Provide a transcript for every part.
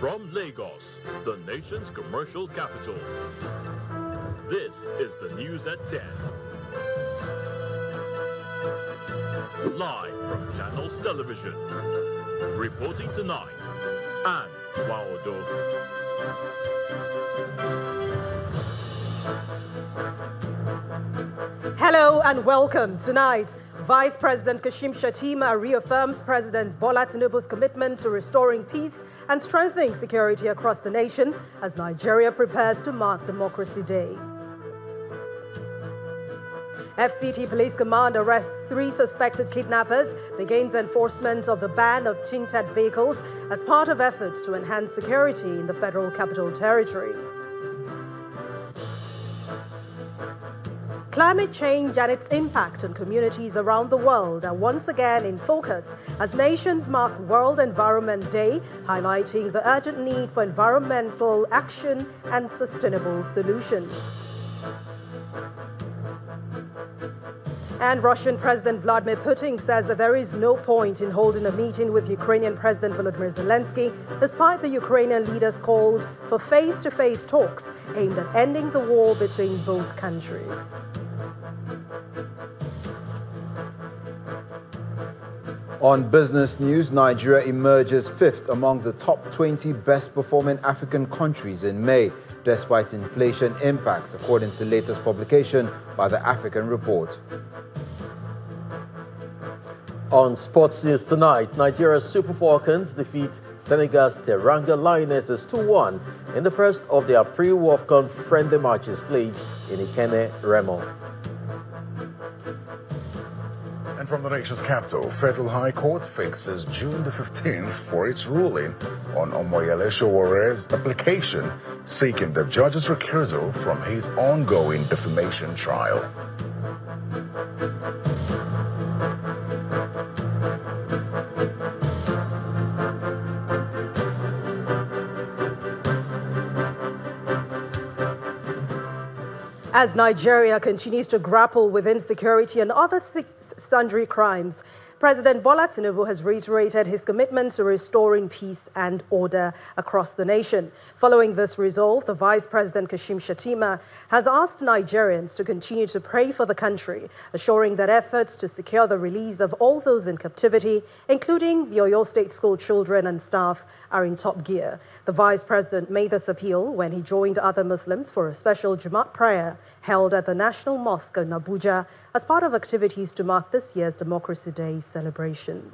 From Lagos, the nation's commercial capital, this is the news at 10. Live from Channels Television. Reporting tonight, Anne Waodo. Hello and welcome. Tonight, Vice President Kashim Shettima reaffirms President Bola Tinubu's commitment to restoring peace and strengthening security across the nation as Nigeria prepares to mark Democracy Day. FCT Police Command arrests 3 suspected kidnappers, begins enforcement of the ban of tinted vehicles as part of efforts to enhance security in the Federal Capital Territory. Climate change and its impact on communities around the world are once again in focus as nations mark World Environment Day, highlighting the urgent need for environmental action and sustainable solutions. And Russian President Vladimir Putin says that there is no point in holding a meeting with Ukrainian President Volodymyr Zelensky, despite the Ukrainian leaders called for face-to-face talks aimed at ending the war between both countries. On business news, Nigeria emerges 5th among the top 20 best-performing African countries in May, despite inflation impact, according to the latest publication by the African Report. On sports news tonight, Nigeria's Super Falcons defeat Senegal's Teranga Lionesses 2-1 in the first of their pre-WAFCON friendly matches played in Ikene, Remo. And from the nation's capital, Federal High Court fixes June the 15th for its ruling on Omoyele Showore's application seeking the judge's recusal from his ongoing defamation trial. As Nigeria continues to grapple with insecurity and other sundry crimes, President Bola Tinubu has reiterated his commitment to restoring peace and order across the nation. Following this resolve, the Vice President Kashim Shettima has asked Nigerians to continue to pray for the country, assuring that efforts to secure the release of all those in captivity, including the Oyo State school children and staff, are in top gear. The Vice President made this appeal when he joined other Muslims for a special Jumat prayer held at the National Mosque in Abuja as part of activities to mark this year's Democracy Day celebration.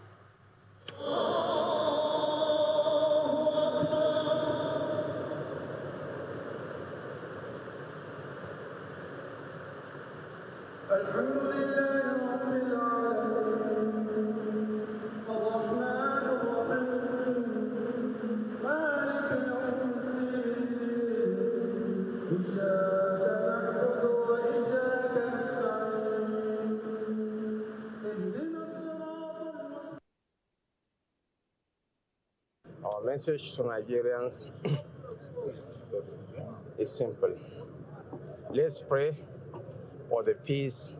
Our message to Nigerians is simple. Let's pray for the peace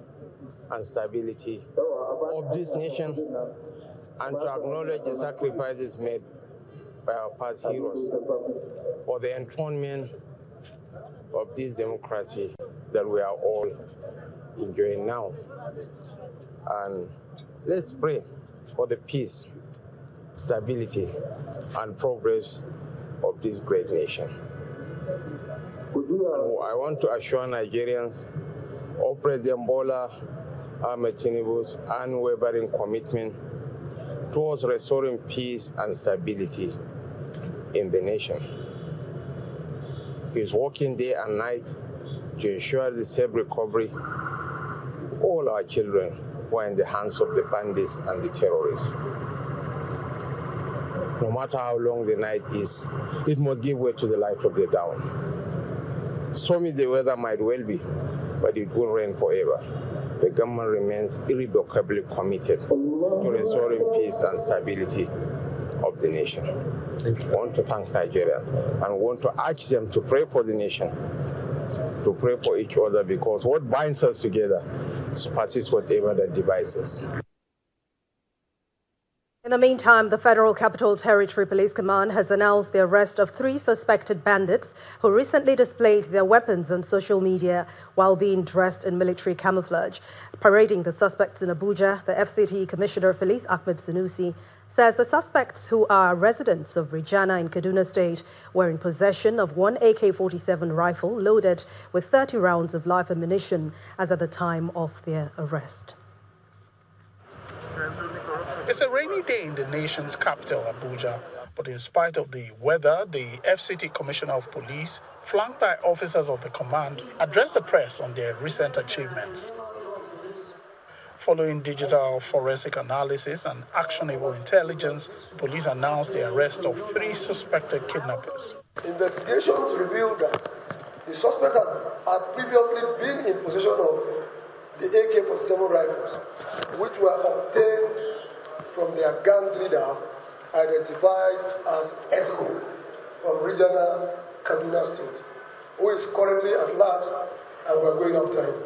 and stability of this nation and to acknowledge the sacrifices made by our past heroes for the enthronement of this democracy that we are all enjoying now. And let's pray for the peace, stability, and progress of this great nation. I want to assure Nigerians of President Bola Ahmed Tinubu's unwavering commitment towards restoring peace and stability in the nation. He is working day and night to ensure the safe recovery of all our children who are in the hands of the bandits and the terrorists. No matter how long the night is, it must give way to the light of the dawn. Stormy the weather might well be, but it won't rain forever. The government remains irrevocably committed to restoring peace and stability of the nation. I want to thank Nigeria and want to urge them to pray for the nation, to pray for each other, because what binds us together surpasses whatever that divides us. In the meantime, the Federal Capital Territory Police Command has announced the arrest of 3 suspected bandits who recently displayed their weapons on social media while being dressed in military camouflage. Parading the suspects in Abuja, the FCT Commissioner of Police Ahmed Sanusi says the suspects, who are residents of Rijana in Kaduna State, were in possession of one AK-47 rifle loaded with 30 rounds of live ammunition as at the time of their arrest. It's a rainy day in the nation's capital, Abuja, but in spite of the weather, the FCT Commissioner of Police, flanked by officers of the command, addressed the press on their recent achievements. Following digital forensic analysis and actionable intelligence, police announced the arrest of 3 suspected kidnappers. Investigations revealed that the suspect had previously been in possession of the AK-47 rifles, which were obtained from their gang leader, identified as Esco, from regional Kaduna State, who is currently at large and we're going after him.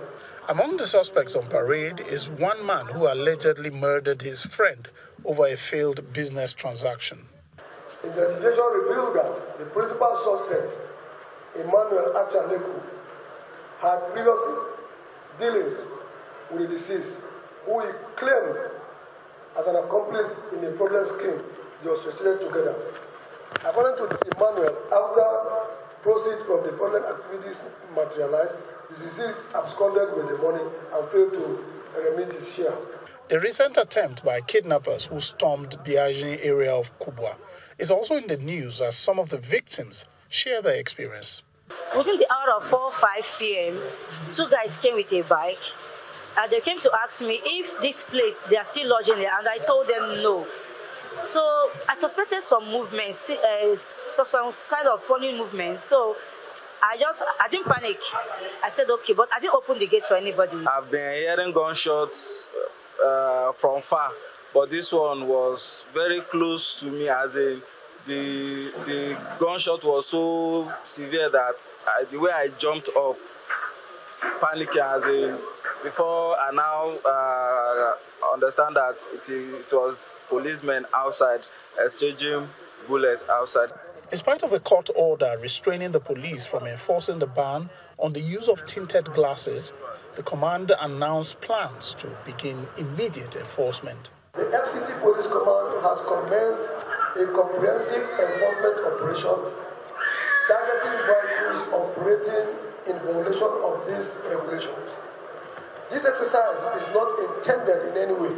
Among the suspects on parade is one man who allegedly murdered his friend over a failed business transaction. Investigation revealed that the principal suspect, Emmanuel Achaleku, had previously dealings with the deceased, who he claimed as an accomplice in a fraudulent scheme they orchestrated together. According to Emmanuel, after proceeds from the fraudulent activities materialized, the deceased absconded with the money and failed to remit his share. The recent attempt by kidnappers who stormed Biagini area of Kubwa is also in the news as some of the victims share their experience. Within the hour of 4 or 5 p.m., 2 guys came with a bike. They came to ask me if this place, they are still lodging there, and I told them no. So I suspected some movements, some kind of funny movements. So I didn't panic. I said, okay, but I didn't open the gate for anybody. I've been hearing gunshots from far, but this one was very close to me, as in the gunshot was so severe that the way I jumped up, panicking, as in before I now understand that it was policemen outside exchanging bullets outside. In spite of a court order restraining the police from enforcing the ban on the use of tinted glasses, the command announced plans to begin immediate enforcement. The FCT Police Command has commenced a comprehensive enforcement operation targeting vehicles operating in violation of these regulations. This exercise is not intended in any way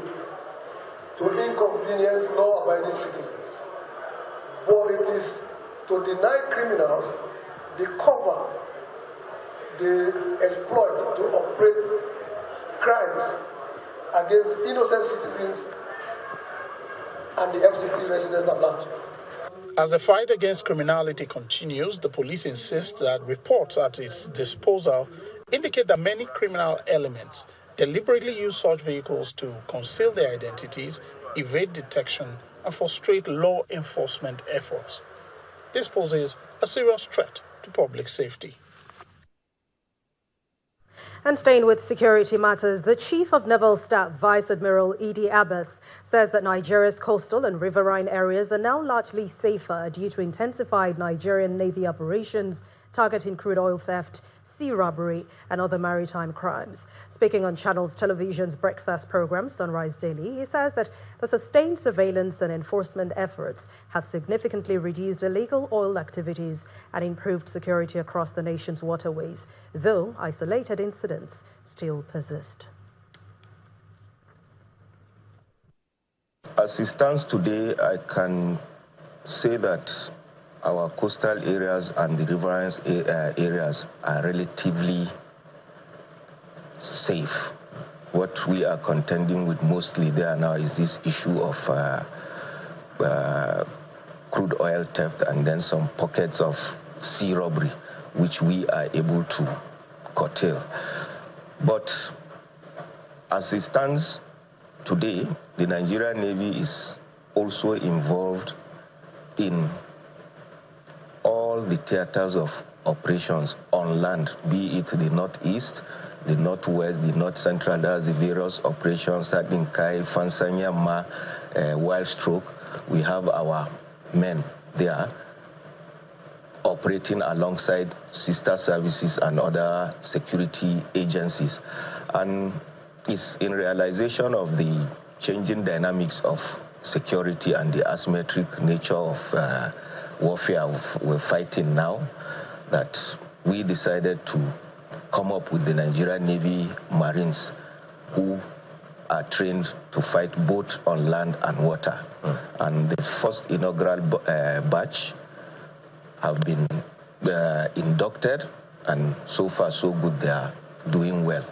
to inconvenience law-abiding citizens, but it is to deny criminals the cover they exploit to operate crimes against innocent citizens and the FCT residents at large. As the fight against criminality continues, the police insists that reports at its disposal indicate that many criminal elements deliberately use such vehicles to conceal their identities, evade detection, and frustrate law enforcement efforts. This poses a serious threat to public safety. And staying with security matters, the Chief of Naval Staff, Vice Admiral Idi Abbas, says that Nigeria's coastal and riverine areas are now largely safer due to intensified Nigerian Navy operations targeting crude oil theft, sea robbery, and other maritime crimes. Speaking on Channels Television's breakfast program, Sunrise Daily, he says that the sustained surveillance and enforcement efforts have significantly reduced illegal oil activities and improved security across the nation's waterways, though isolated incidents still persist. As it stands today, I can say that our coastal areas and the riverine areas are relatively safe. What we are contending with mostly there now is this issue of crude oil theft and then some pockets of sea robbery, which we are able to curtail. But as it stands today, the Nigerian Navy is also involved in all the theaters of operations on land, be it the northeast, the Northwest, the North Central, that's the various operations, Sadinkai, Fansanya, Ma, Wild Stroke. We have our men there operating alongside sister services and other security agencies. And it's in realization of the changing dynamics of security and the asymmetric nature of warfare we're fighting now that we decided to come up with the Nigerian Navy Marines who are trained to fight both on land and water. And the first inaugural batch have been inducted, and so far so good, they are doing well.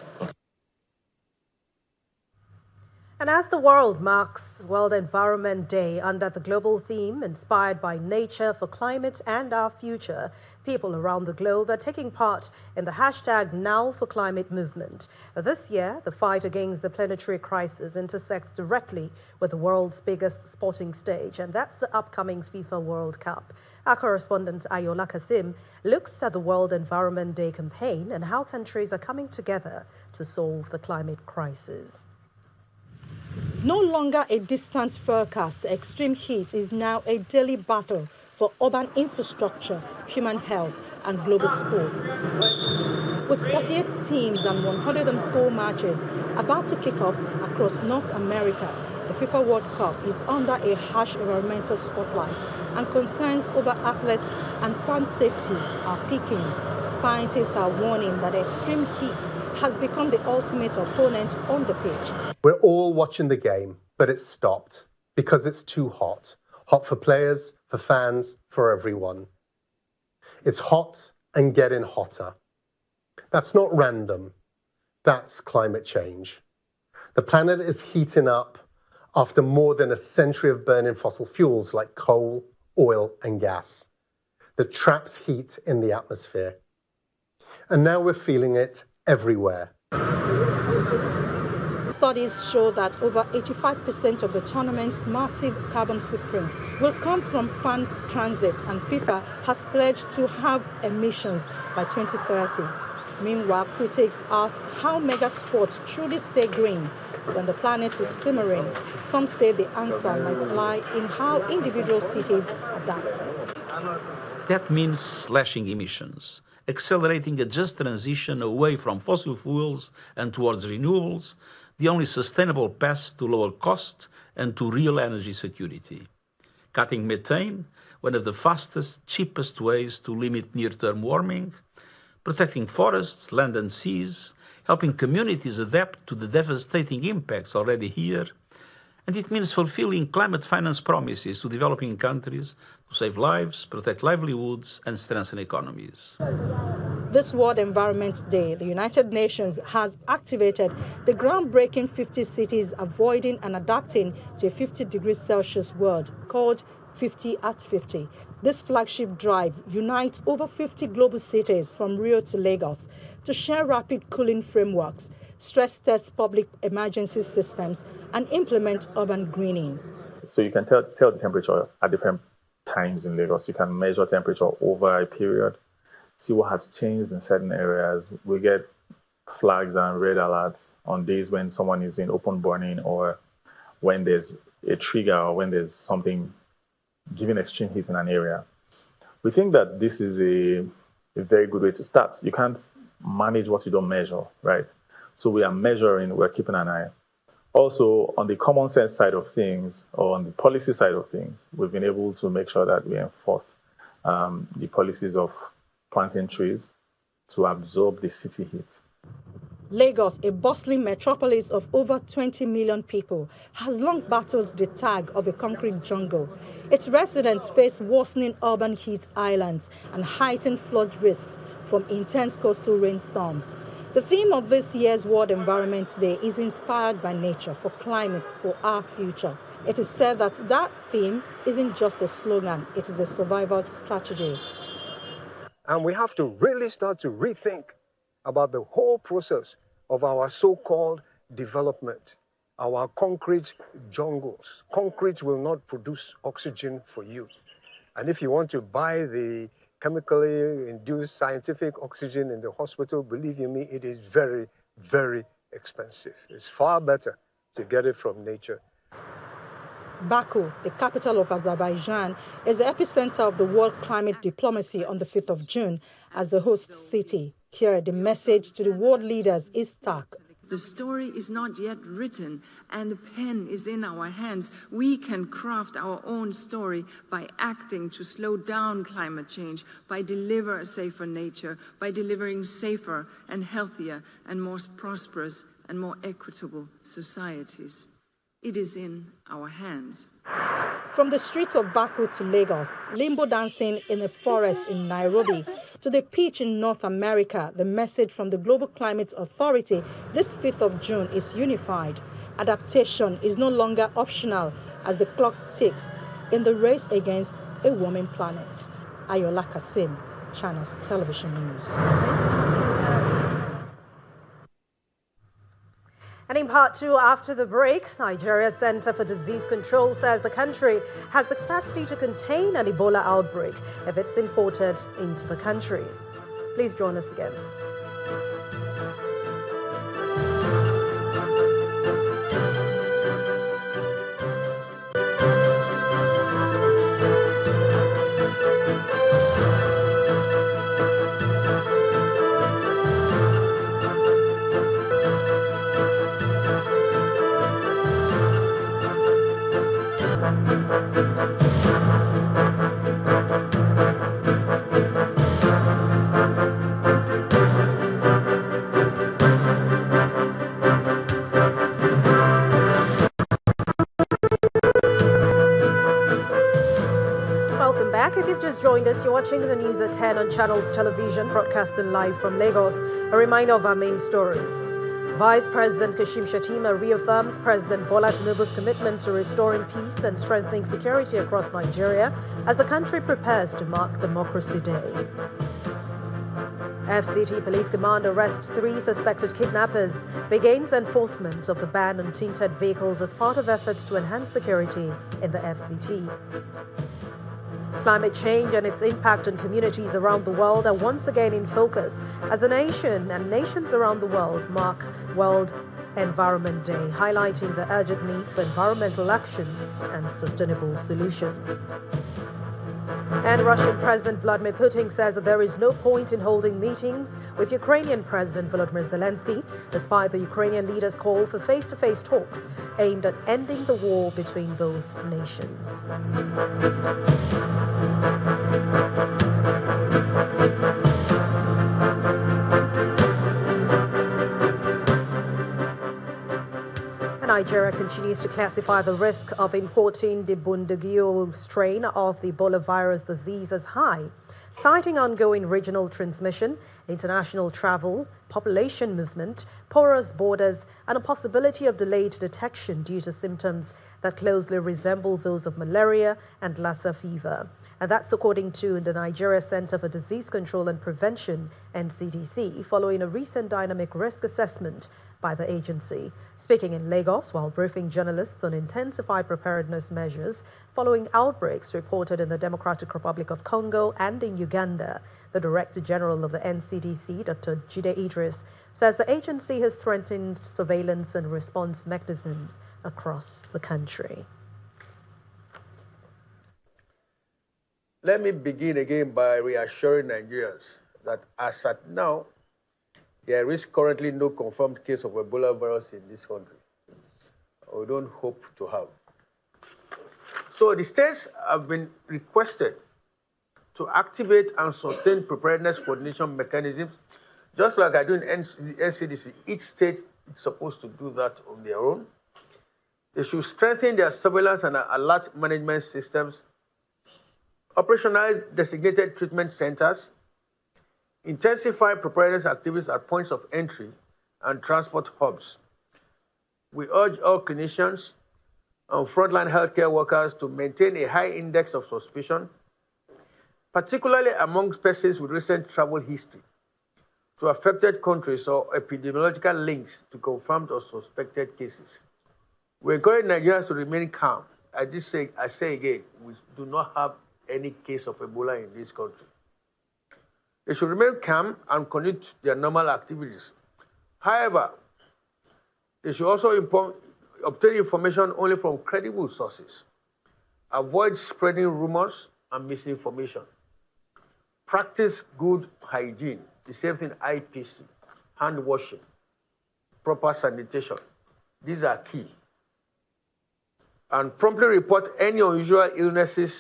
And as the world marks World Environment Day under the global theme inspired by nature for climate and our future, people around the globe are taking part in the hashtag Now for Climate movement. This year, the fight against the planetary crisis intersects directly with the world's biggest sporting stage, and that's the upcoming FIFA World Cup. Our correspondent Ayola Kasim looks at the World Environment Day campaign and how countries are coming together to solve the climate crisis. No longer a distant forecast, extreme heat is now a daily battle for urban infrastructure, human health, and global sports. With 48 teams and 104 matches about to kick off across North America, the FIFA World Cup is under a harsh environmental spotlight, and concerns over athletes and fan safety are peaking. Scientists are warning that extreme heat has become the ultimate opponent on the pitch. We're all watching the game, but it's stopped because it's too hot. Hot for players, for fans, for everyone. It's hot and getting hotter. That's not random. That's climate change. The planet is heating up after more than a century of burning fossil fuels like coal, oil, and gas. That traps heat in the atmosphere. And now we're feeling it everywhere. Studies show that over 85% of the tournament's massive carbon footprint will come from fan transit, and FIFA has pledged to have emissions by 2030. Meanwhile, critics ask how mega sports truly stay green when the planet is simmering. Some say the answer might lie in how individual cities adapt. That means slashing emissions, accelerating a just transition away from fossil fuels and towards renewables, the only sustainable path to lower cost and to real energy security. Cutting methane, one of the fastest, cheapest ways to limit near-term warming, protecting forests, land and seas, helping communities adapt to the devastating impacts already here, and it means fulfilling climate finance promises to developing countries to save lives, protect livelihoods, and strengthen economies. This World Environment Day, the United Nations has activated the groundbreaking 50 cities avoiding and adapting to a 50 degrees Celsius world called 50 at 50. This flagship drive unites over 50 global cities from Rio to Lagos to share rapid cooling frameworks, stress test public emergency systems, and implement urban greening. So you can tell the temperature at different times in Lagos. You can measure temperature over a period, see what has changed in certain areas. We get flags and red alerts on days when someone is doing open burning, or when there's a trigger, or when there's something giving extreme heat in an area. We think that this is a very good way to start. You can't manage what you don't measure, right? So we are measuring, we're keeping an eye. Also, on the common sense side of things, or on the policy side of things, we've been able to make sure that we enforce the policies of planting trees to absorb the city heat. Lagos, a bustling metropolis of over 20 million people, has long battled the tag of a concrete jungle. Its residents face worsening urban heat islands and heightened flood risks from intense coastal rainstorms. The theme of this year's World Environment Day is inspired by nature for climate for our future. It is said that that theme isn't just a slogan, it is a survival strategy. And we have to really start to rethink about the whole process of our so-called development, our concrete jungles. Concrete will not produce oxygen for you. And if you want to buy the chemically induced scientific oxygen in the hospital, believe you me, it is very, very expensive. It's far better to get it from nature. Baku, the capital of Azerbaijan, is the epicenter of the world climate diplomacy on the 5th of June as the host city. Here, the message to the world leaders is stark. The story is not yet written, and the pen is in our hands. We can craft our own story by acting to slow down climate change, by delivering a safer nature, by delivering safer and healthier and more prosperous and more equitable societies. It is in our hands. From the streets of Baku to Lagos, limbo dancing in a forest in Nairobi, to the pitch in North America, the message from the Global Climate Authority this 5th of June is unified. Adaptation is no longer optional as the clock ticks in the race against a warming planet. Ayola Kasim, Channels Television News. And in part two, after the break, Nigeria Center for Disease Control says the country has the capacity to contain an Ebola outbreak if it's imported into the country. Please join us again. Welcome back. If you've just joined us, you're watching the news at 10 on Channels Television, broadcasting live from Lagos. A reminder of our main stories. Vice President Kashim Shettima reaffirms President Bola Tinubu's commitment to restoring peace and strengthening security across Nigeria as the country prepares to mark Democracy Day. FCT Police Command arrests 3 suspected kidnappers, begins enforcement of the ban on tinted vehicles as part of efforts to enhance security in the FCT. Climate change and its impact on communities around the world are once again in focus as the nation and nations around the world mark World Environment Day, highlighting the urgent need for environmental action and sustainable solutions. And Russian President Vladimir Putin says that there is no point in holding meetings with Ukrainian President Volodymyr Zelensky, despite the Ukrainian leader's call for face-to-face talks aimed at ending the war between both nations. Nigeria continues to classify the risk of importing the Bundagio strain of the Ebola virus disease as high, citing ongoing regional transmission, international travel, population movement, porous borders, and a possibility of delayed detection due to symptoms that closely resemble those of malaria and Lassa fever. And that's according to the Nigeria Center for Disease Control and Prevention, NCDC, following a recent dynamic risk assessment by the agency. Speaking in Lagos while briefing journalists on intensified preparedness measures following outbreaks reported in the Democratic Republic of Congo and in Uganda, the Director General of the NCDC, Dr. Jide Idris, says the agency has strengthened surveillance and response mechanisms across the country. Let me begin again by reassuring Nigerians that as at now, there is currently no confirmed case of Ebola virus in this country. We don't hope to have. So the states have been requested to activate and sustain preparedness coordination mechanisms, just like I do in NCDC. Each state is supposed to do that on their own. They should strengthen their surveillance and alert management systems, operationalize designated treatment centers, intensify preparedness activities at points of entry and transport hubs. We urge all clinicians and frontline healthcare workers to maintain a high index of suspicion, particularly amongst persons with recent travel history to affected countries or epidemiological links to confirmed or suspected cases. We encourage Nigerians to remain calm. I say again, we do not have any case of Ebola in this country. They should remain calm and conduct their normal activities, However, they should also obtain information only from credible sources. Avoid spreading rumors and misinformation. Practice good hygiene, the same thing IPC, hand washing, proper sanitation. These are key. And promptly report any unusual illnesses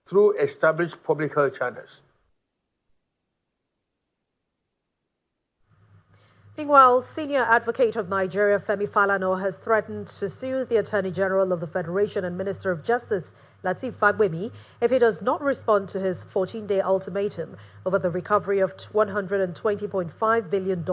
through established public health channels. Meanwhile, senior advocate of Nigeria, Femi Falana, has threatened to sue the Attorney General of the Federation and Minister of Justice, Lateef Fagbemi, if he does not respond to his 14-day ultimatum over the recovery of $120.5 billion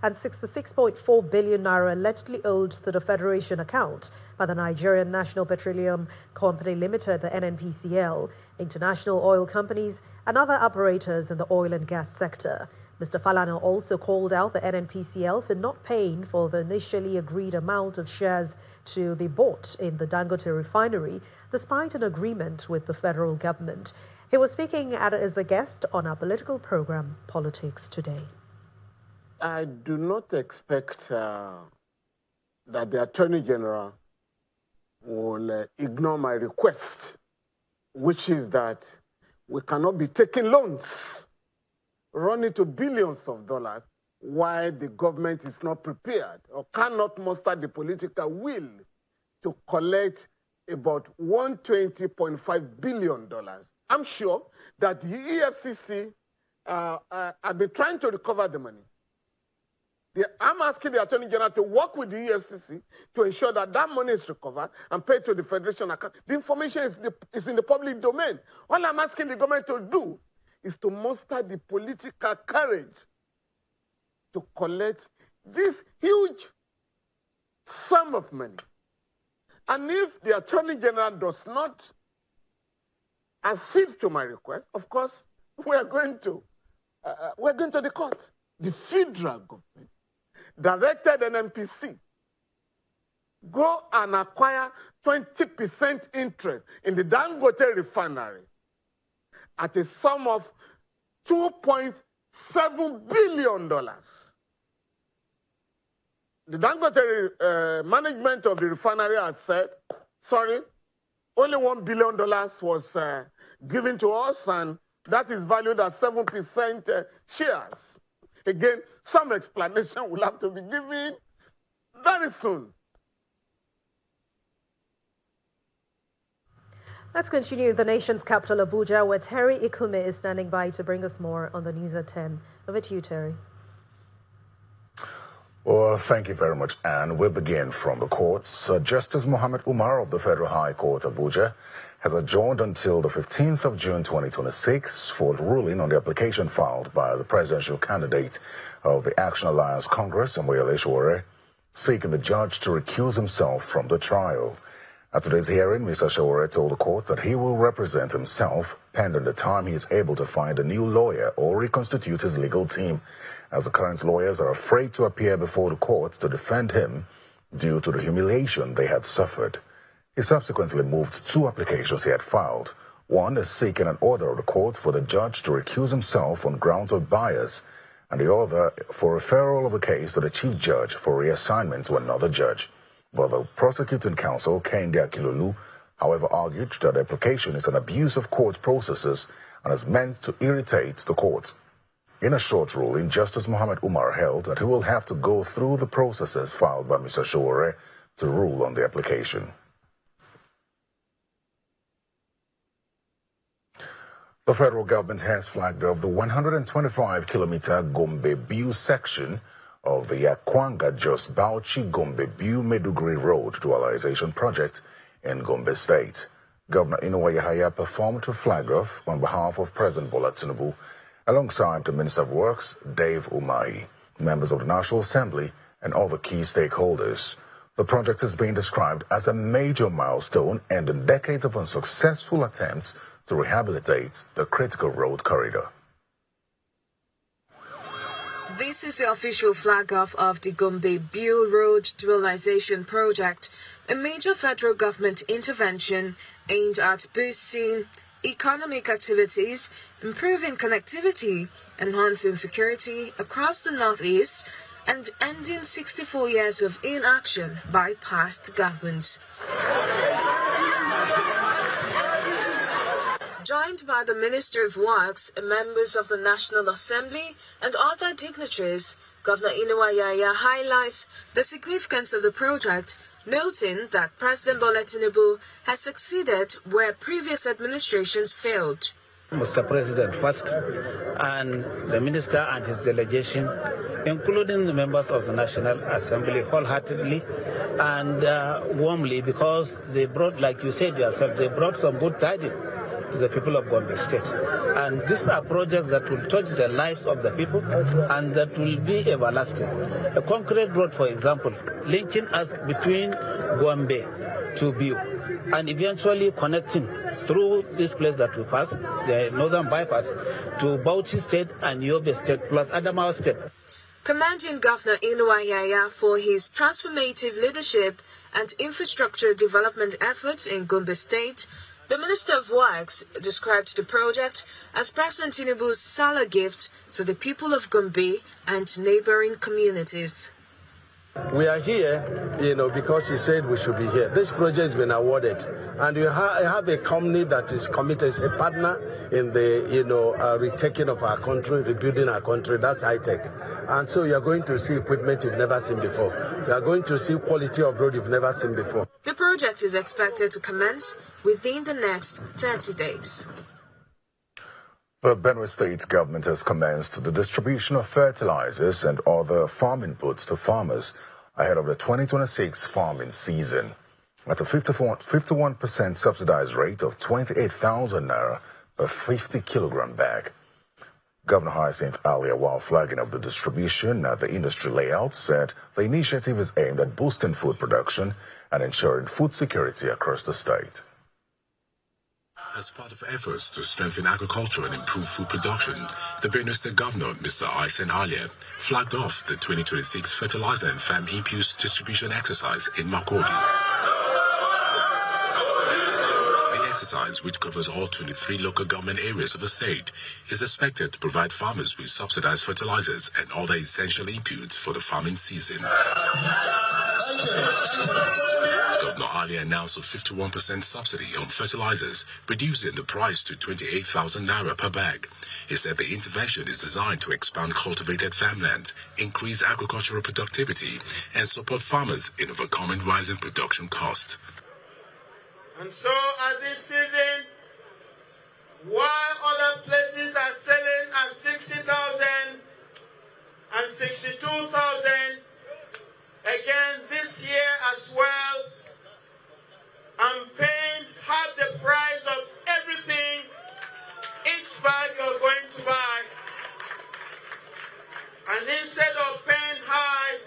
and 66.4 billion naira allegedly owed to the Federation account by the Nigerian National Petroleum Company Limited, the NNPCL, international oil companies, and other operators in the oil and gas sector. Mr. Falana also called out the NNPCL for not paying for the initially agreed amount of shares to be bought in the Dangote refinery, despite an agreement with the federal government. He was speaking as a guest on our political program, Politics Today. I do not expect that the Attorney General will ignore my request, which is that we cannot be taking loans running to billions of dollars while the government is not prepared or cannot muster the political will to collect about $120.5 billion. I'm sure that the EFCC have been trying to recover the money. I'm asking the Attorney General to work with the EFCC to ensure that that money is recovered and paid to the Federation account. The information is in the public domain. All I'm asking the government to do is to muster the political courage to collect this huge sum of money. And if the Attorney General does not accede to my request, of course, we're going to the court. The federal government directed NNPC go and acquire 20% interest in the Dangote refinery at a sum of $2.7 billion. The Dangote management of the refinery had said, sorry, only $1 billion was given to us, and that is valued at 7% shares. Again, some explanation will have to be given very soon. Let's continue the nation's capital, Abuja, where Terry Ikume is standing by to bring us more on the news at 10. Over to you, Terry. Well, thank you very much, Anne. We'll begin from the courts. Justice Mohammed Umar of the Federal High Court, Abuja, has adjourned until the 15th of June 2026 for the ruling on the application filed by the presidential candidate of the Action Alliance Congress, Omoyele Sowore, seeking the judge to recuse himself from the trial. At today's hearing, Mr. Sowore told the court that he will represent himself pending the time he is able to find a new lawyer or reconstitute his legal team, as the current lawyers are afraid to appear before the court to defend him due to the humiliation they had suffered. He subsequently moved two applications he had filed. One is seeking an order of the court for the judge to recuse himself on grounds of bias, and the other for referral of the case to the chief judge for reassignment to another judge. But the prosecuting counsel, Kehinde Akilolu, however, argued that the application is an abuse of court processes and is meant to irritate the court. In a short ruling, Justice Mohammed Umar held that he will have to go through the processes filed by Mr. Sowore to rule on the application. The federal government has flagged off the 125-kilometer Gombe-Biu section of the Yakwanga-Jos Bauchi-Gombe-Biu-Meduguri Road Dualization Project in Gombe State. Governor Inuwa Yahaya performed to flag off on behalf of President Bola Tinubu, alongside the Minister of Works, Dave Umahi, members of the National Assembly, and other key stakeholders. The project is being described as a major milestone ending decades of unsuccessful attempts to rehabilitate the critical road corridor. This is the official flag-off of the Gombe-Biu Road Dualization Project, a major federal government intervention aimed at boosting economic activities, improving connectivity, enhancing security across the northeast, and ending 64 years of inaction by past governments. Joined by the Minister of Works, members of the National Assembly, and other dignitaries, Governor Inuwa Yahaya highlights the significance of the project, noting that President Bola Tinubu has succeeded where previous administrations failed. Mr. President first, and the Minister and his delegation, including the members of the National Assembly, wholeheartedly and warmly, because they brought, like you said yourself, they brought some good tidings to the people of Gombe State. And these are projects that will touch the lives of the people and that will be everlasting. A concrete road, for example, linking us between Gombe to Biu and eventually connecting through this place that we pass, the northern bypass, to Bauchi State and Yobe State plus Adamawa State. Commending Governor Inuwa Yahaya for his transformative leadership and infrastructure development efforts in Gombe State, the Minister of Works described the project as President Tinubu's Salah gift to the people of Gombe and neighboring communities. We are here, because he said we should be here. This project has been awarded, and we have a company that is committed, is a partner in the, retaking of our country, rebuilding our country. That's high tech. And so you are going to see equipment you've never seen before. You are going to see quality of road you've never seen before. The project is expected to commence within the next 30 days. The Benue State government has commenced the distribution of fertilizers and other farm inputs to farmers ahead of the 2026 farming season at a 51% subsidized rate of 28,000 naira per 50 kilogram bag. Governor Hyacinth Alia, while flagging of the distribution at the industry layout, said the initiative is aimed at boosting food production and ensuring food security across the state. As part of efforts to strengthen agriculture and improve food production, the Benue State Governor, Mr. Hyacinth Alia, flagged off the 2026 fertilizer and farm inputs distribution exercise in Makurdi. The exercise, which covers all 23 local government areas of the state, is expected to provide farmers with subsidized fertilizers and other essential inputs for the farming season. Governor Ali announced a 51% subsidy on fertilizers, reducing the price to 28,000 naira per bag. He said the intervention is designed to expand cultivated farmland, increase agricultural productivity, and support farmers in overcoming rising production costs. And so at this season, while other places are selling at 60,000 and 62,000, again this year as well, I'm paying half the price of everything, each bag you're going to buy. And instead of paying high,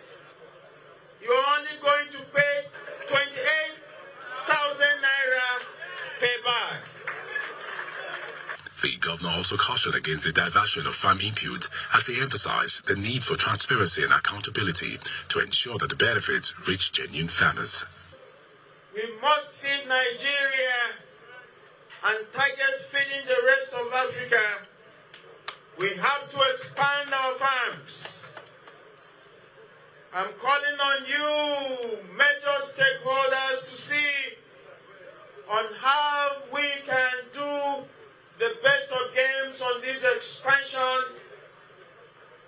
you're only going to pay 28,000 naira per bag. The governor also cautioned against the diversion of farm inputs as he emphasized the need for transparency and accountability to ensure that the benefits reach genuine farmers. We must feed Nigeria and target feeding the rest of Africa. We have to expand our farms. I'm calling on you, major stakeholders, to see on how we can do the best of games on this expansion,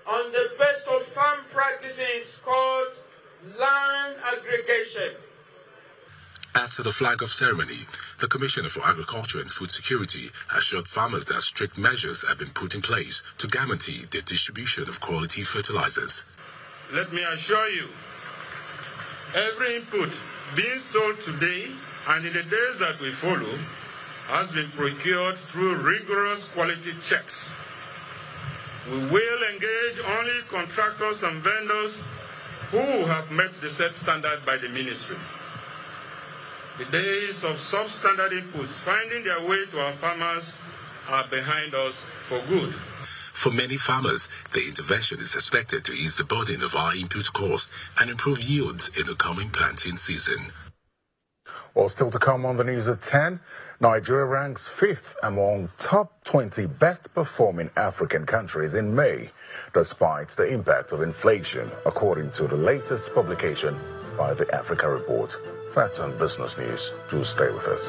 on the best of farm practices called land aggregation. After the flag-off ceremony, the Commissioner for Agriculture and Food Security assured farmers that strict measures have been put in place to guarantee the distribution of quality fertilizers. Let me assure you, every input being sold today and in the days that we follow has been procured through rigorous quality checks. We will engage only contractors and vendors who have met the set standard by the ministry. The days of substandard inputs finding their way to our farmers are behind us for good. For many farmers, the intervention is expected to ease the burden of our input costs and improve yields in the coming planting season. Well, still to come on the news at 10, Nigeria ranks 5th among top 20 best performing African countries in May, despite the impact of inflation, according to the latest publication by the Africa Report. Facts on business news. Do stay with us.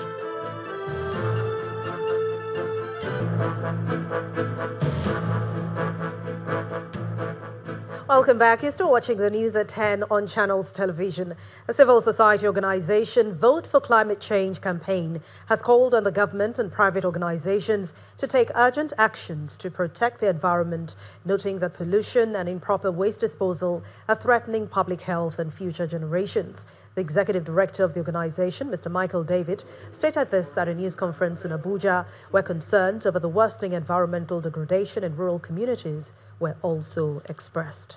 Welcome back. You're still watching the news at 10 on Channels Television. A civil society organization, Vote for Climate Change campaign, has called on the government and private organizations to take urgent actions to protect the environment, noting that pollution and improper waste disposal are threatening public health and future generations. The executive director of the organization, Mr. Michael David, stated this at a news conference in Abuja, where concerns over the worsening environmental degradation in rural communities were also expressed.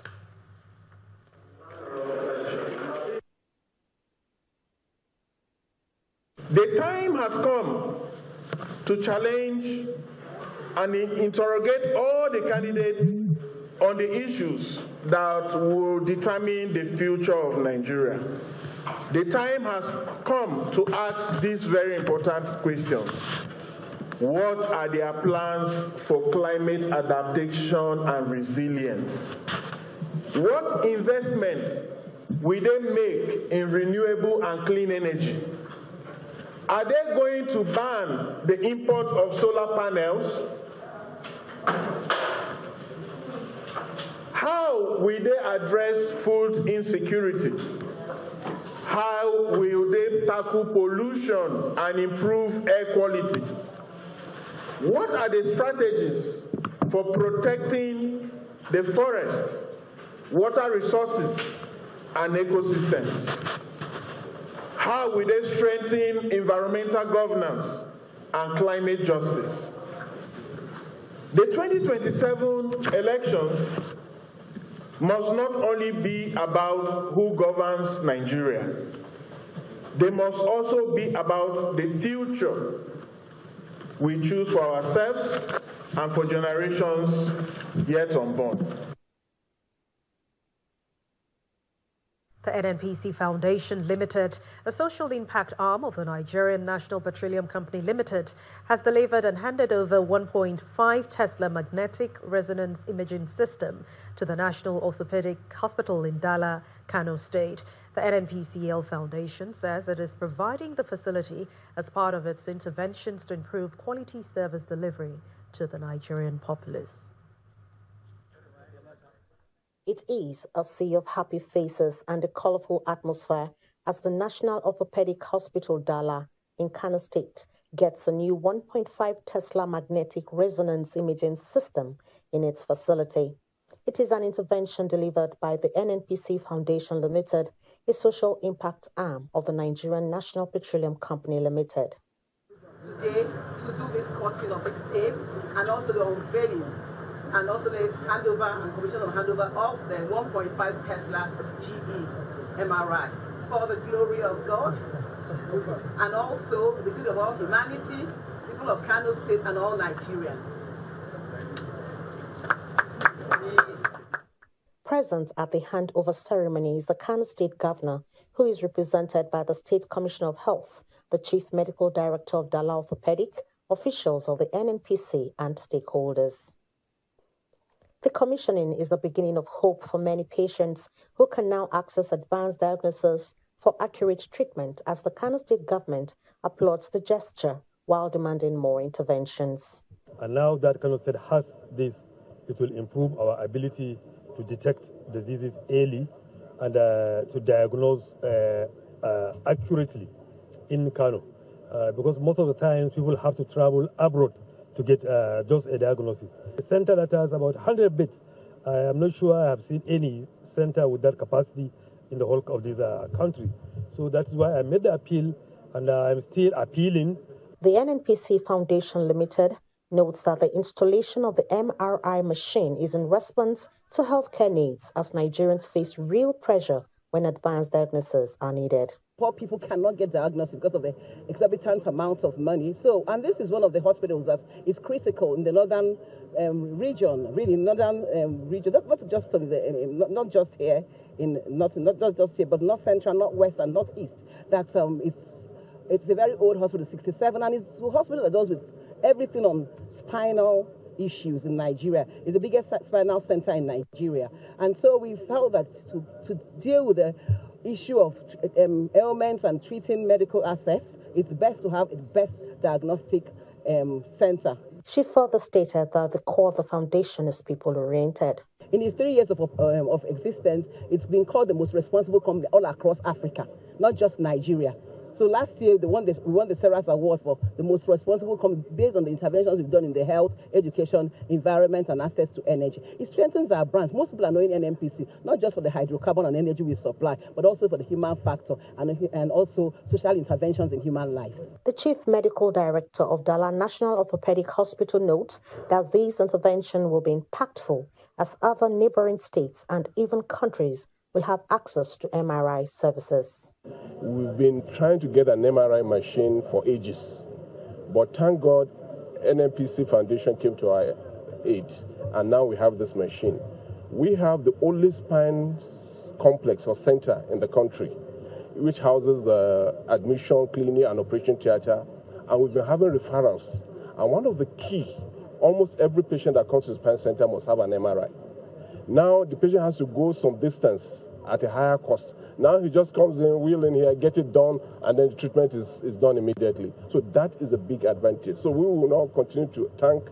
The time has come to challenge and interrogate all the candidates on the issues that will determine the future of Nigeria. The time has come to ask these very important questions. What are their plans for climate adaptation and resilience? What investment will they make in renewable and clean energy? Are they going to ban the import of solar panels? How will they address food insecurity? How will they tackle pollution and improve air quality? What are the strategies for protecting the forest, water resources, and ecosystems? How will they strengthen environmental governance and climate justice? The 2027 elections must not only be about who governs Nigeria. They must also be about the future we choose for ourselves and for generations yet unborn. The NNPC Foundation Limited, a social impact arm of the Nigerian National Petroleum Company Limited, has delivered and handed over 1.5 Tesla magnetic resonance imaging system to the National Orthopedic Hospital in Dala, Kano State. The NNPCL Foundation says it is providing the facility as part of its interventions to improve quality service delivery to the Nigerian populace. It is a sea of happy faces and a colorful atmosphere as the National Orthopedic Hospital Dala in Kano State gets a new 1.5 Tesla magnetic resonance imaging system in its facility. It is an intervention delivered by the NNPC Foundation Limited, a social impact arm of the Nigerian National Petroleum Company Limited. Today, to do this cutting of this tape and also the unveiling and also the handover and commission of handover of the 1.5 Tesla GE MRI for the glory of God and also the good of all humanity, people of Kano State and all Nigerians. Present at the handover ceremony is the Kano State Governor, who is represented by the State Commissioner of Health, the Chief Medical Director of Dala Orthopedic, officials of the NNPC and stakeholders. The commissioning is the beginning of hope for many patients who can now access advanced diagnosis for accurate treatment as the Kano State government applauds the gesture while demanding more interventions. And now that Kano State has this, it will improve our ability to detect diseases early and to diagnose accurately in Kano. Because most of the time people have to travel abroad to get just a diagnosis. A center that has about 100 beds, I am not sure I have seen any center with that capacity in the whole of this country. So that's why I made the appeal, and I'm still appealing. The NNPC Foundation Limited notes that the installation of the MRI machine is in response to healthcare needs as Nigerians face real pressure when advanced diagnoses are needed. Poor people cannot get diagnosed because of the exorbitant amounts of money. So, and this is one of the hospitals that is critical in the northern region, really northern region, not just not just here in not just here, but north central, north west, and northeast. That it's It's a very old hospital, 67, and it's a hospital that does with everything on spinal issues in Nigeria. It's the biggest spinal center in Nigeria. And so we felt that to deal with the issue of ailments and treating medical assets, it's best to have a best diagnostic center. She further stated that the core of the foundation is people-oriented. In its 3 years of existence, it's been called the most responsible company all across Africa, not just Nigeria. So last year, we won the Ceras Award for the most responsible company based on the interventions we've done in the health, education, environment, and access to energy. It strengthens our brands. Most people are knowing NNPC, not just for the hydrocarbon and energy we supply, but also for the human factor and also social interventions in human lives. The Chief Medical Director of Dala National Orthopedic Hospital notes that these interventions will be impactful as other neighboring states and even countries will have access to MRI services. We've been trying to get an MRI machine for ages, but thank God NNPC Foundation came to our aid, and now we have this machine. We have the only spine complex or center in the country, which houses the admission, clinic, and operation theater, and we've been having referrals. And one of the key, almost every patient that comes to the spine center must have an MRI. Now the patient has to go some distance at a higher cost. Now he just comes in, wheel in here, get it done, and then the treatment is done immediately. So that is a big advantage. So we will now continue to thank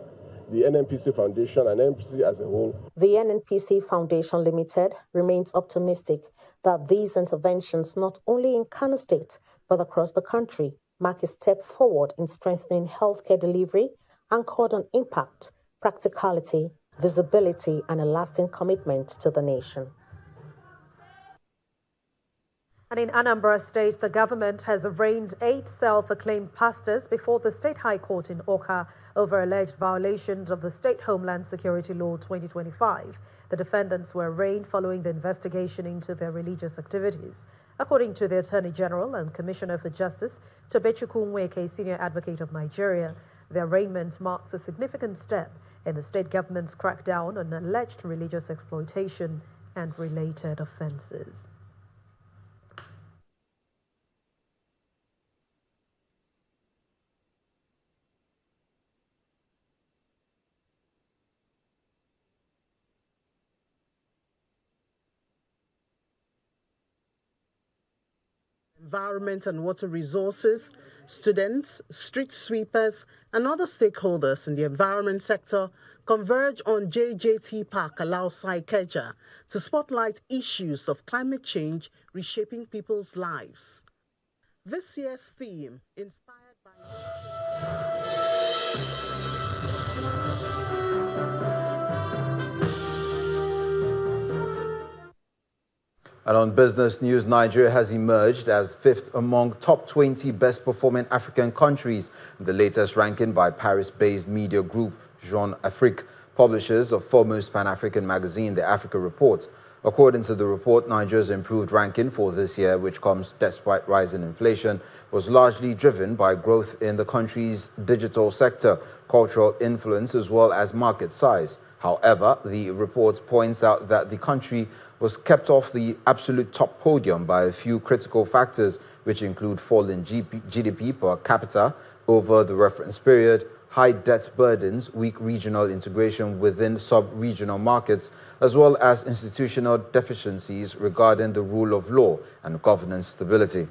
the NNPC Foundation and NNPC as a whole. The NNPC Foundation Limited remains optimistic that these interventions, not only in Kano State, but across the country, mark a step forward in strengthening healthcare delivery anchored on impact, practicality, visibility, and a lasting commitment to the nation. And in Anambra State, the government has arraigned 8 self-acclaimed pastors before the State High Court in Awka over alleged violations of the State Homeland Security Law 2025. The defendants were arraigned following the investigation into their religious activities. According to the Attorney General and Commissioner for Justice, Tobechukwu Nweke, Senior Advocate of Nigeria, the arraignment marks a significant step in the state government's crackdown on alleged religious exploitation and related offenses. Environment and water resources, students, street sweepers, and other stakeholders in the environment sector converge on JJT Park Alausai Ikeja to spotlight issues of climate change reshaping people's lives. This year's theme, inspired by... And on business news, Nigeria has emerged as 5th among top 20 best performing African countries in the latest ranking by Paris-based media group Jeune Afrique, publishers of foremost Pan-African magazine, The Africa Report. According to the report, Nigeria's improved ranking for this year, which comes despite rising inflation, was largely driven by growth in the country's digital sector, cultural influence, as well as market size. However, the report points out that the country was kept off the absolute top podium by a few critical factors, which include falling GDP per capita over the reference period, high debt burdens, weak regional integration within sub-regional markets, as well as institutional deficiencies regarding the rule of law and governance stability.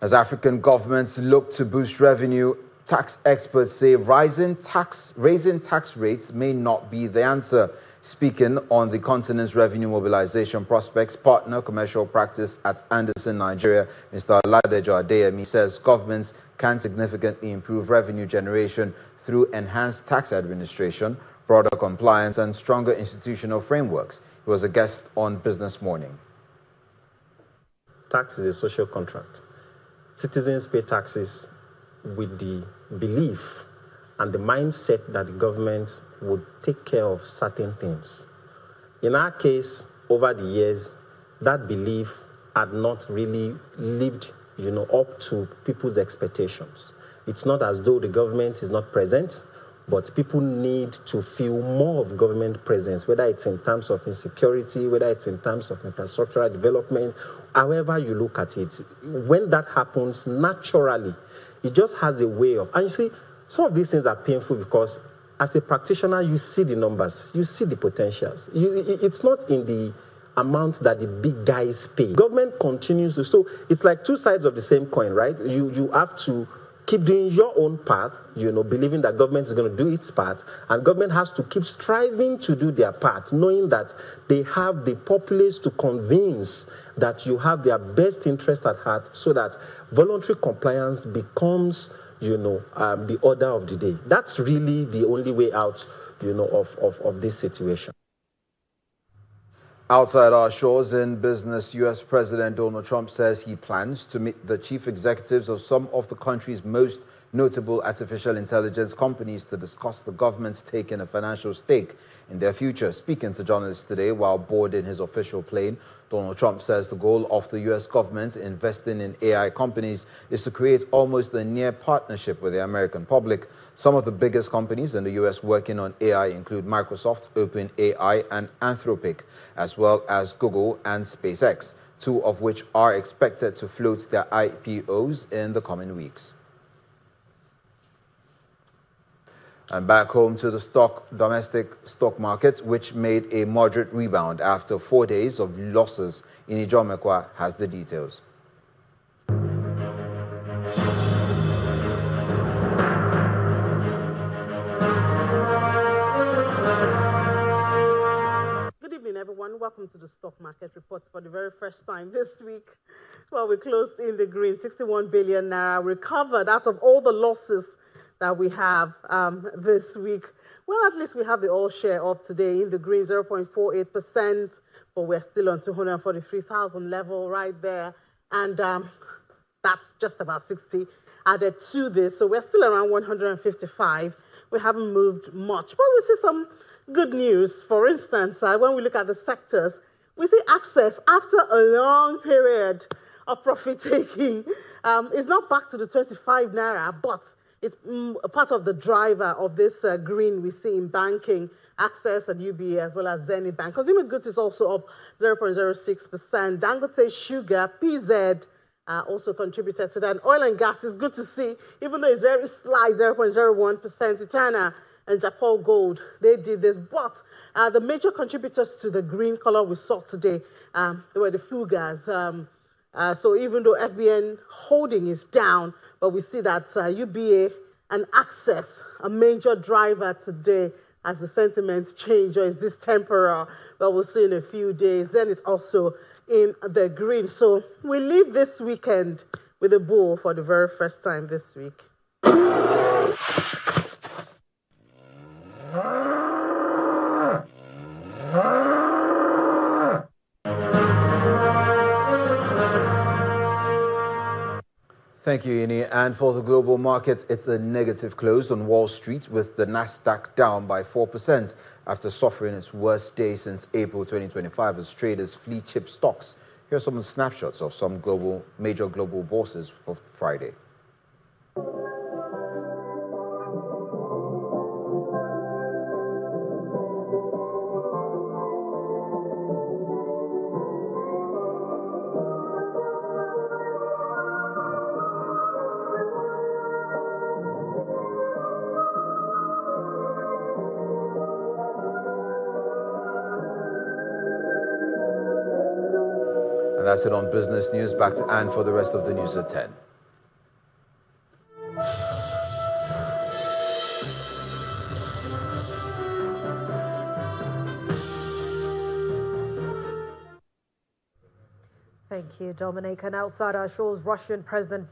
As African governments look to boost revenue, tax experts say raising tax rates may not be the answer. Speaking on the continent's revenue mobilization prospects, partner commercial practice at Anderson, Nigeria, Mr. Oladejo Adeyemi says governments can significantly improve revenue generation through enhanced tax administration, broader compliance, and stronger institutional frameworks. He was a guest on Business Morning. Tax is a social contract. Citizens pay taxes with the belief and the mindset that the government would take care of certain things. In our case, over the years, that belief had not really lived, up to people's expectations. It's not as though the government is not present, but people need to feel more of government presence, whether it's in terms of insecurity, whether it's in terms of infrastructural development, however you look at it. When that happens naturally, it just has a way of, and you see, some of these things are painful because as a practitioner, you see the numbers, you see the potentials. It's not in the amount that the big guys pay. Government continues to, so it's like two sides of the same coin, right? You have to keep doing your own part, believing that government is going to do its part, and government has to keep striving to do their part, knowing that they have the populace to convince that you have their best interest at heart, so that voluntary compliance becomes, the order of the day. That's really the only way out, of this situation. Outside our shores in business, U.S. President Donald Trump says he plans to meet the chief executives of some of the country's most notable artificial intelligence companies to discuss the government's taking a financial stake in their future. Speaking to journalists today while boarding his official plane, Donald Trump says the goal of the U.S. government investing in AI companies is to create almost a near partnership with the American public. Some of the biggest companies in the U.S. working on AI include Microsoft, OpenAI, and Anthropic, as well as Google and SpaceX, two of which are expected to float their IPOs in the coming weeks. And back home to the domestic stock market, which made a moderate rebound after 4 days of losses. Inijomekwa has the details. Good evening, everyone. Welcome to the stock market report for the very first time this week. Well, we closed in the green, 61 billion naira recovered out of all the losses that we have this week. Well, at least we have the all share up today in the green, 0.48%, but we're still on 243,000 level right there. And that's just about 60 added to this. So we're still around 155. We haven't moved much, but we see some good news. For instance, when we look at the sectors, we see Access, after a long period of profit taking, is not back to the 25 naira, but it's part of the driver of this green we see in banking, Access and UBA, as well as Zenith Bank. Consumer goods is also up 0.06%. Dangote Sugar, PZ, also contributed to that. And oil and gas is good to see, even though it's very slight, 0.01%. Etana and Japan Gold, they did this. But the major contributors to the green color we saw today were the Fugas. So even though FBN holding is down, but we see that UBA and Access, a major driver today as the sentiment change, or is this temporal? Well, we'll see in a few days. Then it's also in the green. So we leave this weekend with a bull for the very first time this week. Thank you, Ini. And for the global markets, it's a negative close on Wall Street, with the Nasdaq down by 4% after suffering its worst day since April 2025 as traders flee chip stocks. Here are some of the snapshots of some major global bourses for Friday. And that's it on business news. Back to Anne for the rest of the news at 10. Thank you, Dominic. And outside our shores, Russian President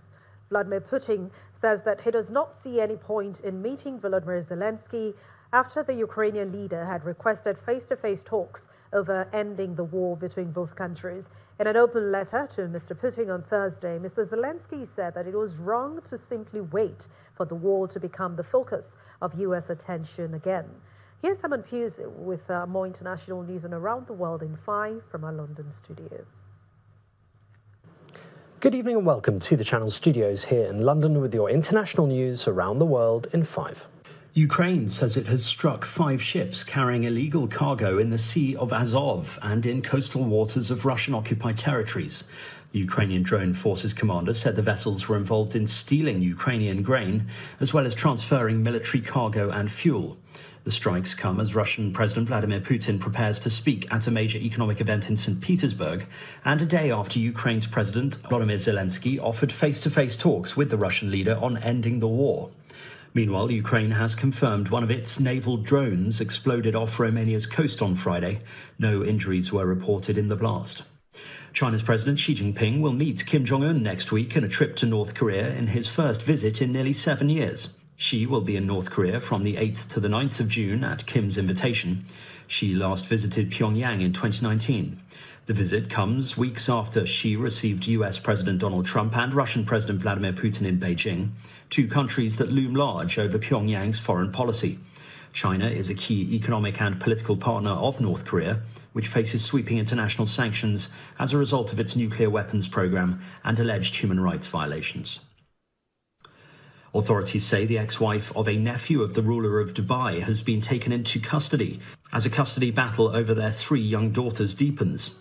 Vladimir Putin says that he does not see any point in meeting Volodymyr Zelensky after the Ukrainian leader had requested face-to-face talks over ending the war between both countries. In an open letter to Mr. Putin on Thursday, Mr. Zelensky said that it was wrong to simply wait for the war to become the focus of U.S. attention again. Here's Simon Pusey with more international news and around the world in 5 from our London studio. Good evening and welcome to the Channel Studios here in London with your international news around the world in 5. Ukraine says it has struck 5 ships carrying illegal cargo in the Sea of Azov and in coastal waters of Russian-occupied territories. The Ukrainian Drone Forces commander said the vessels were involved in stealing Ukrainian grain, as well as transferring military cargo and fuel. The strikes come as Russian President Vladimir Putin prepares to speak at a major economic event in St. Petersburg, and a day after Ukraine's President Volodymyr Zelensky offered face-to-face talks with the Russian leader on ending the war. Meanwhile, Ukraine has confirmed one of its naval drones exploded off Romania's coast on Friday. No injuries were reported in the blast. China's President Xi Jinping will meet Kim Jong-un next week in a trip to North Korea in his first visit in nearly 7 years. Xi will be in North Korea from the 8th to the 9th of June at Kim's invitation. Xi last visited Pyongyang in 2019. The visit comes weeks after Xi received US President Donald Trump and Russian President Vladimir Putin in Beijing, 2 countries that loom large over Pyongyang's foreign policy. China is a key economic and political partner of North Korea, which faces sweeping international sanctions as a result of its nuclear weapons program and alleged human rights violations. Authorities say the ex-wife of a nephew of the ruler of Dubai has been taken into custody as a custody battle over their 3 young daughters deepens.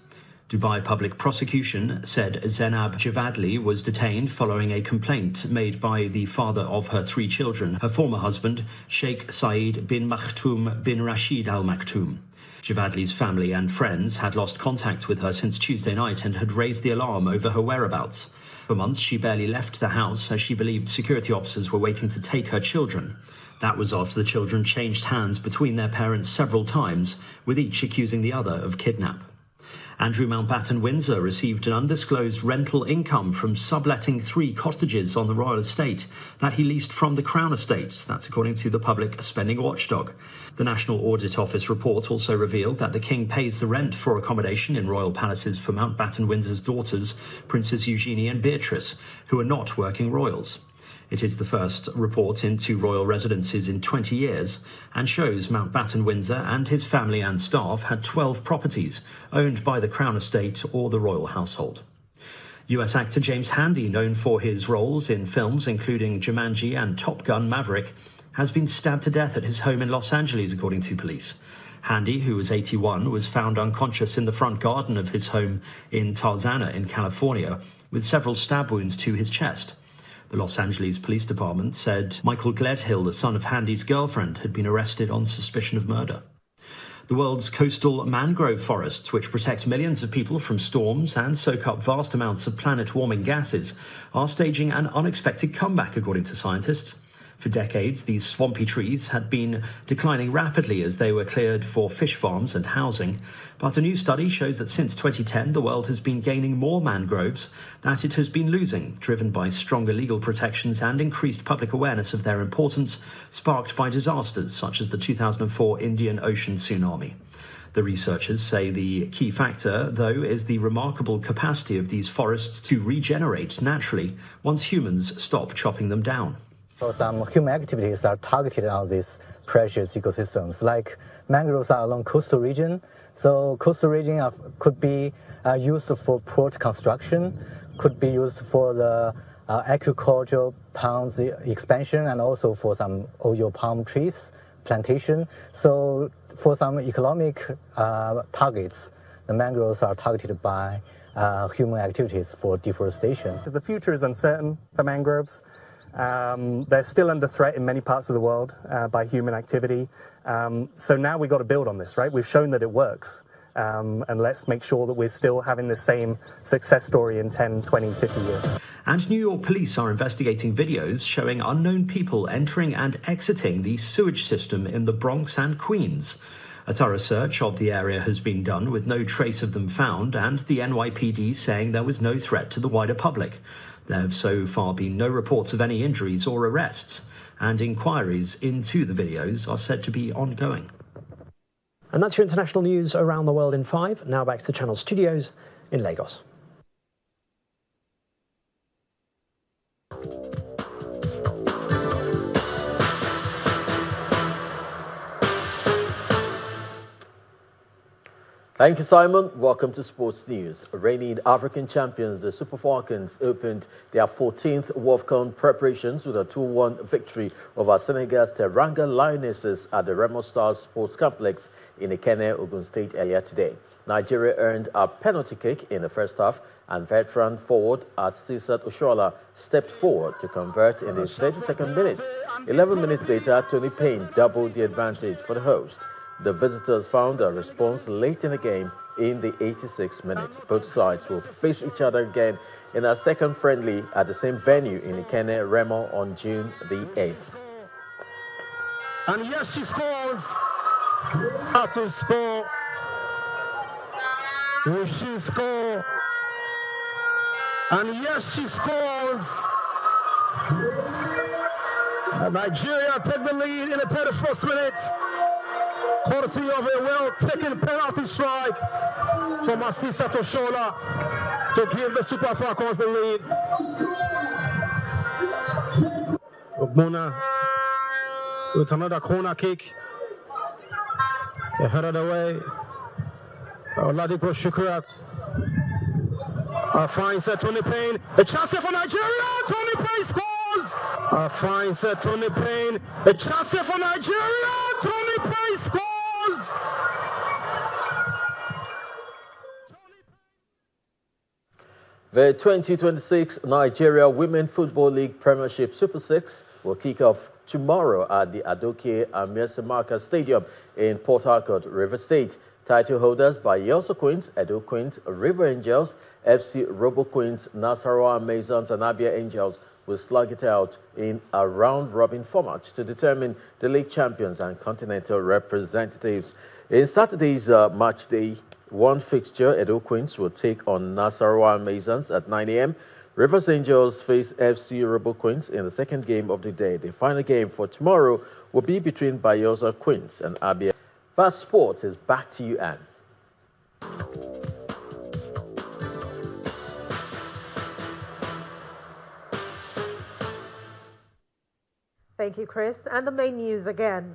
Dubai Public Prosecution said Zainab Javadli was detained following a complaint made by the father of her 3 children, her former husband, Sheikh Saeed bin Maktoum bin Rashid Al Maktoum. Javadli's family and friends had lost contact with her since Tuesday night and had raised the alarm over her whereabouts. For months, she barely left the house as she believed security officers were waiting to take her children. That was after the children changed hands between their parents several times, with each accusing the other of kidnap. Andrew Mountbatten Windsor received an undisclosed rental income from subletting 3 cottages on the royal estate that he leased from the Crown Estate. That's according to the public spending watchdog. The National Audit Office report also revealed that the King pays the rent for accommodation in royal palaces for Mountbatten Windsor's daughters, Princess Eugenie and Beatrice, who are not working royals. It is the first report into royal residences in 20 years and shows Mountbatten Windsor and his family and staff had 12 properties owned by the Crown Estate or the royal household. US actor James Handy, known for his roles in films including Jumanji and Top Gun Maverick, has been stabbed to death at his home in Los Angeles, according to police. Handy, who was 81, was found unconscious in the front garden of his home in Tarzana in California, with several stab wounds to his chest. The Los Angeles Police Department said Michael Gledhill, the son of Handy's girlfriend, had been arrested on suspicion of murder. The world's coastal mangrove forests, which protect millions of people from storms and soak up vast amounts of planet-warming gases, are staging an unexpected comeback, according to scientists. For decades, these swampy trees had been declining rapidly as they were cleared for fish farms and housing. But a new study shows that since 2010, the world has been gaining more mangroves that it has been losing, driven by stronger legal protections and increased public awareness of their importance, sparked by disasters such as the 2004 Indian Ocean tsunami. The researchers say the key factor, though, is the remarkable capacity of these forests to regenerate naturally once humans stop chopping them down. So some human activities are targeted on these precious ecosystems, like mangroves are along coastal region. So coastal region could be used for port construction, could be used for the agricultural ponds expansion, and also for some oil palm trees plantation. So for some economic targets, the mangroves are targeted by human activities for deforestation. The future is uncertain for mangroves. They're still under threat in many parts of the world by human activity. So now we've got to build on this, right? We've shown that it works. And let's make sure that we're still having the same success story in 10, 20, 50 years. And New York police are investigating videos showing unknown people entering and exiting the sewage system in the Bronx and Queens. A thorough search of the area has been done with no trace of them found, and the NYPD saying there was no threat to the wider public. There have so far been no reports of any injuries or arrests, and inquiries into the videos are said to be ongoing. And that's your international news around the world in 5. Now back to the Channel studios in Lagos. Thank you, Simon. Welcome to Sports News. Reigning African champions, the Super Falcons, opened their 14th WAFCON preparations with a 2-1 victory over Senegal's Teranga Lionesses at the Remo Stars Sports Complex in Ikenne, Ogun State earlier today. Nigeria earned a penalty kick in the first half, and veteran forward Asisat Oshoala stepped forward to convert in the 32nd minute. 11 minutes later, Tony Payne doubled the advantage for the host. The visitors found a response late in the game in the 86th minute. Both sides will face each other again in a second friendly at the same venue in Ikenne, Remo on June the 8th. And yes, she scores. How to score. Will she score? And yes, she scores. Nigeria take the lead in the 31st minute. Courtesy of a well-taken penalty strike from Asisat Oshoala to give the Super Falcons the lead. Ogbonna with another corner kick. They headed away. Oladipo Shukrat. A fine set, Tony Payne. A chance for Nigeria. Tony Payne scores. A fine set, Tony Payne. A chance for Nigeria. Tony Payne scores. The 2026 Nigeria Women Football League Premiership Super 6 will kick off tomorrow at the Adoke Amiesemaka Stadium in Port Harcourt, River State. Title holders Bayelsa Queens, Edo Queens, River Angels, FC Robo Queens, Nasarawa Masons and Abia Angels will slug it out in a round-robin format to determine the league champions and continental representatives. In Saturday's match day, one fixture, Edo Queens will take on Nasarawa Masons at 9 a.m. Rivers Angels face FC Robo Queens in the second game of the day. The final game for tomorrow will be between Bayelsa Queens and Abia. Fast Sports is back to you, Anne. Thank you, Chris. And the main news again.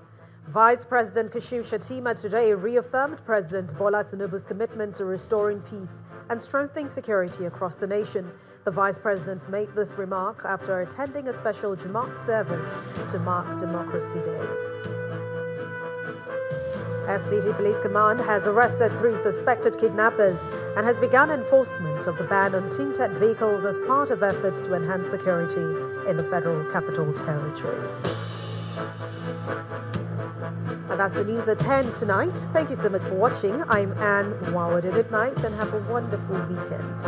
Vice President Kashim Shettima today reaffirmed President Bola Tinubu's commitment to restoring peace and strengthening security across the nation. The Vice President made this remark after attending a special Jumat service to mark Democracy Day. FCT Police Command has arrested 3 suspected kidnappers and has begun enforcement of the ban on tinted vehicles as part of efforts to enhance security in the Federal Capital Territory. And that's the news at 10 tonight. Thank you so much for watching. I'm Anne Wawade. Good night and have a wonderful weekend.